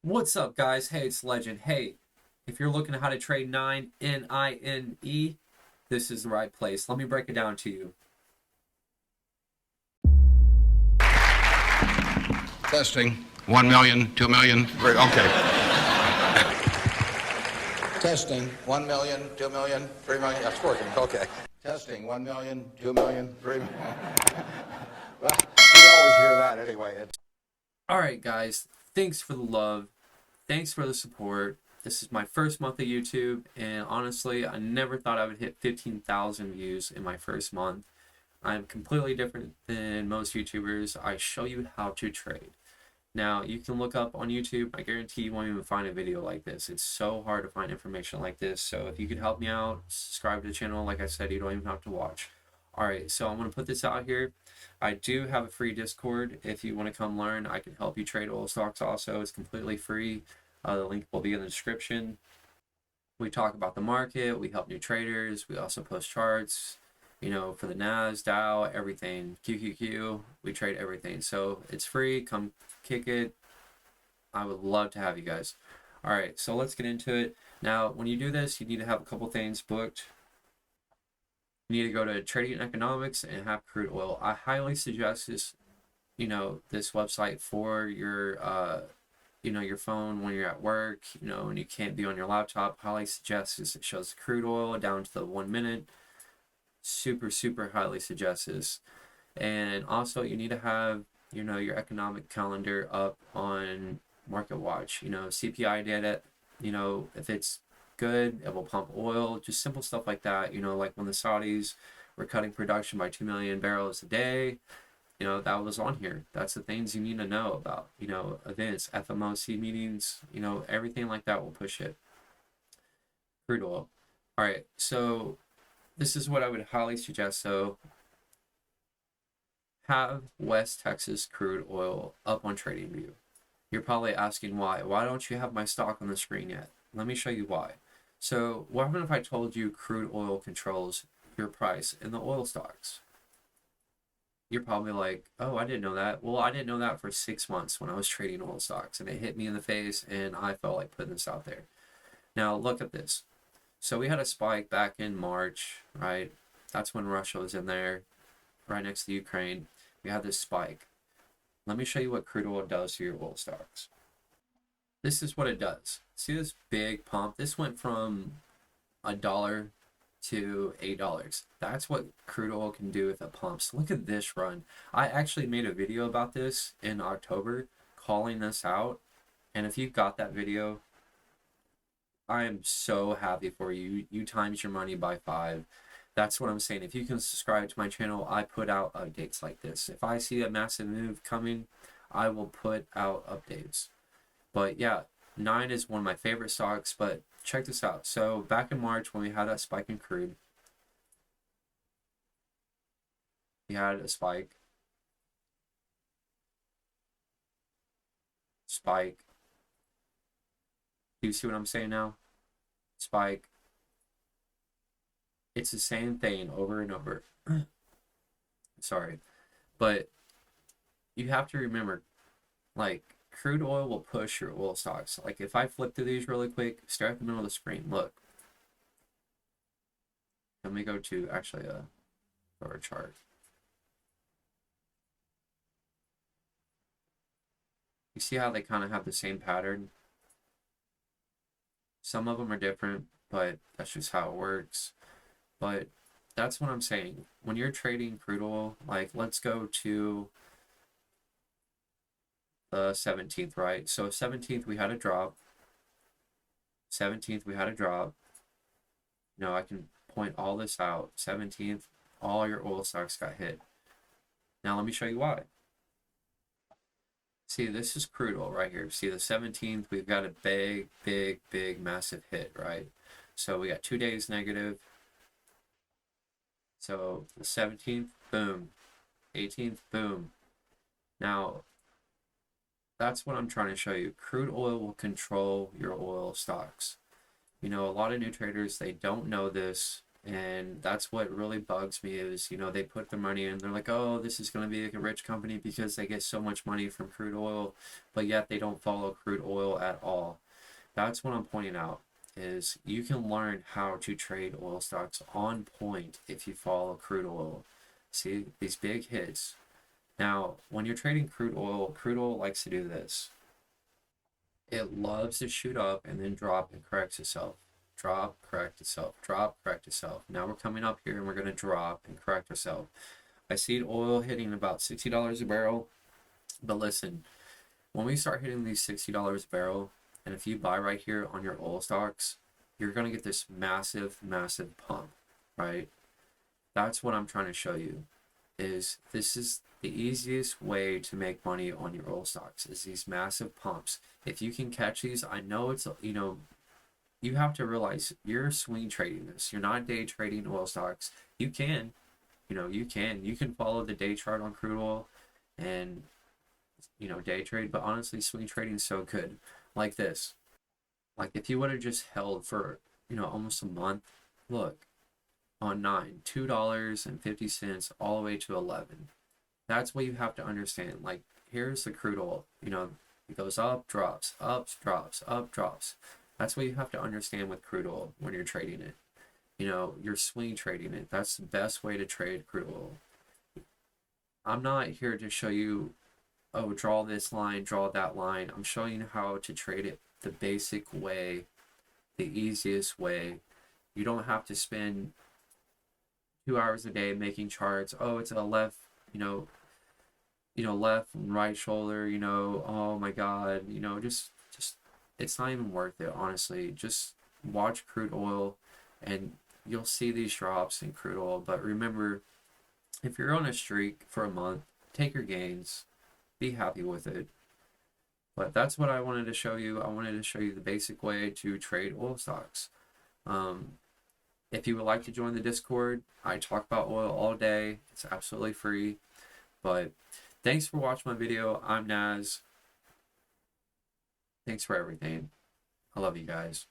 What's up, guys? Hey, it's Legend. Hey, if you're looking at how to trade Nine, this is the right place. Let me break it down to you. Testing. 1 million, 2 million, 3. Okay. Testing. 1 million, 2 million, 3 million. That's working. Okay. Testing. 1 million, 2 million, 3 million. Well, you always hear that anyway. All right, guys. Thanks for the love. Thanks for the support. This is my first month of YouTube, and honestly, I never thought I would hit 15,000 views in my first month. I'm completely different than most YouTubers. I show you how to trade. Now, you can look up on YouTube. I guarantee you won't even find a video like this. It's so hard to find information like this. So if you could help me out, subscribe to the channel. Like I said, you don't even have to watch. All right, so I'm going to put this out here. I do have a free Discord. If you want to come learn, I can help you trade oil stocks also. It's completely free. The link will be in the description. We talk about the market. We help new traders. We also post charts, for the Nasdaq, everything. QQQ, we trade everything. So it's free. Come kick it. I would love to have you guys. All right, so let's get into it. Now, when you do this, you need to have a couple things booked. You need to go to Trading and Economics and have crude oil. I highly suggest this, this website for your your phone when you're at work, and you can't be on your laptop. Highly suggest this. It shows crude oil down to the 1 minute. Super highly suggest this. And also you need to have, your economic calendar up on Market Watch. CPI data, if it's good, it will pump oil. Just simple stuff like that. Like when the Saudis were cutting production by 2 million barrels a day, that was on here. That's the things you need to know about, events, FOMC meetings, everything like that will push it. Crude oil. All right, so this is what I would highly suggest. So have West Texas crude oil up on TradingView. You're probably asking why. Why don't you have my stock on the screen yet? Let me show you why. So what happened if I told you crude oil controls your price in the oil stocks? You're probably like, oh, I didn't know that. Well, I didn't know that for 6 months when I was trading oil stocks, and it hit me in the face, and I felt like putting this out there. Now, look at this. So we had a spike back in March, right? That's when Russia was in there, right next to Ukraine. We had this spike. Let me show you what crude oil does to your oil stocks. This is what it does. See this big pump? This went from $1 to $8. That's what crude oil can do with it pumps. Look at this run. I actually made a video about this in October, calling this out. And if you got that video, I am so happy for you. You times your money by 5. That's what I'm saying. If you can subscribe to my channel, I put out updates like this. If I see a massive move coming, I will put out updates. But yeah, 9 is one of my favorite stocks. But check this out. So back in March when we had that spike in crude, we had a spike. Do you see what I'm saying now? Spike. It's the same thing over and over. Sorry. But you have to remember, like, crude oil will push your oil stocks. Like, if I flip through these really quick, stare at the middle of the screen, look. Let me go to actually a chart. You see how they kind of have the same pattern? Some of them are different, but that's just how it works. But that's what I'm saying. When you're trading crude oil, like, let's go to the 17th, right? So 17th we had a drop. 17th we had a drop. I can point all this out. 17th, all your oil stocks got hit. Now let me show you why. See, this is crude oil right here. See, the 17th, we've got a big, massive hit, right? So we got 2 days negative. So the 17th, boom. 18th, boom. Now, that's what I'm trying to show you. Crude oil will control your oil stocks. A lot of new traders, they don't know this, And that's what really bugs me is, you know, they put their money in, they're like, oh, this is going to be like a rich company because they get so much money from crude oil, but yet they don't follow crude oil at all. That's what I'm pointing out is you can learn how to trade oil stocks on point if you follow crude oil. See these big hits. Now, when you're trading crude oil likes to do this. It loves to shoot up and then drop and corrects itself. Drop, correct itself. Drop, correct itself. Now we're coming up here and we're going to drop and correct ourselves. I see oil hitting about $60 a barrel. But listen, when we start hitting these $60 a barrel, and if you buy right here on your oil stocks, you're going to get this massive, massive pump, right? That's what I'm trying to show you is this is the easiest way to make money on your oil stocks is these massive pumps. If you can catch these, I know it's, you know, you have to realize you're swing trading this. You're not day trading oil stocks. You can, you can follow the day chart on crude oil and, day trade, but honestly, swing trading is so good. Like this. Like if you would have just held for, almost a month, look, on 9, $2.50 all the way to 11. That's what you have to understand. Like here's the crude oil, it goes up, drops, up, drops, up, drops. That's what you have to understand with crude oil when you're trading it. You're swing trading it. That's the best way to trade crude oil. I'm not here to show you, oh, draw this line, draw that line. I'm showing you how to trade it the basic way, the easiest way. You don't have to spend 2 hours a day making charts. Oh, it's a left, left and right shoulder, oh my God, just, it's not even worth it, honestly. Just watch crude oil and you'll see these drops in crude oil. But remember, if you're on a streak for a month, take your gains, be happy with it. But that's what I wanted to show you. I wanted to show you the basic way to trade oil stocks. Um, if you would like to join the Discord, I talk about oil all day. It's absolutely free. But thanks for watching my video. I'm Naz. Thanks for everything. I love you guys.